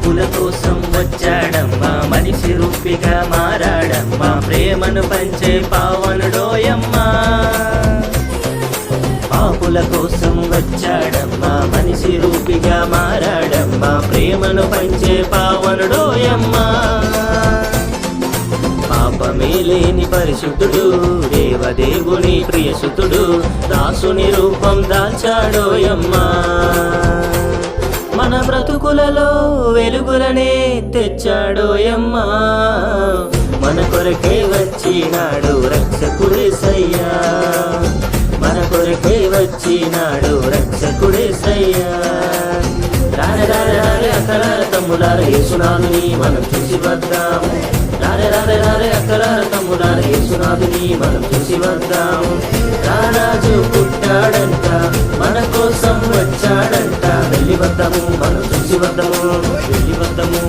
పాపుల కోసం వచ్చాడమ్మా, మనిషి రూపిగా మారాడమ్మా, ప్రేమను పంచే పావనుడోయమ్మా. పాపుల కోసం వచ్చాడమ్మా, మనిషి రూపిగా మారాడమ్మా, ప్రేమను పంచే పావనుడోయమ్మా. పాపమే లేని పరిశుద్ధుడు, దేవదేవుని ప్రియసుతుడు, దాసుని రూపం దాల్చాడోయమ్మా. మన బ్రతుకులలో వెలుగులనే తెచ్చాడోయమ్మా. మన కొరకే వచ్చినాడు రక్షకుడేసయ్యా, మన కొరకే వచ్చినాడు రక్షకుడేసయ్యా. రారే రారే రారే అక్కలార తమ్ములార యేసునాథుని మనం చూసి వద్దాము. రారే రారే రారే అక్కలార తమ్ములార యేసునాథుని మనం చూసి వద్దాము. రారాజు పుట్టాడంట, మన కోసం వచ్చాడంట, వెళ్ళి వద్దాము మనం చూసి వద్దాము, వెళ్ళి వద్దాము.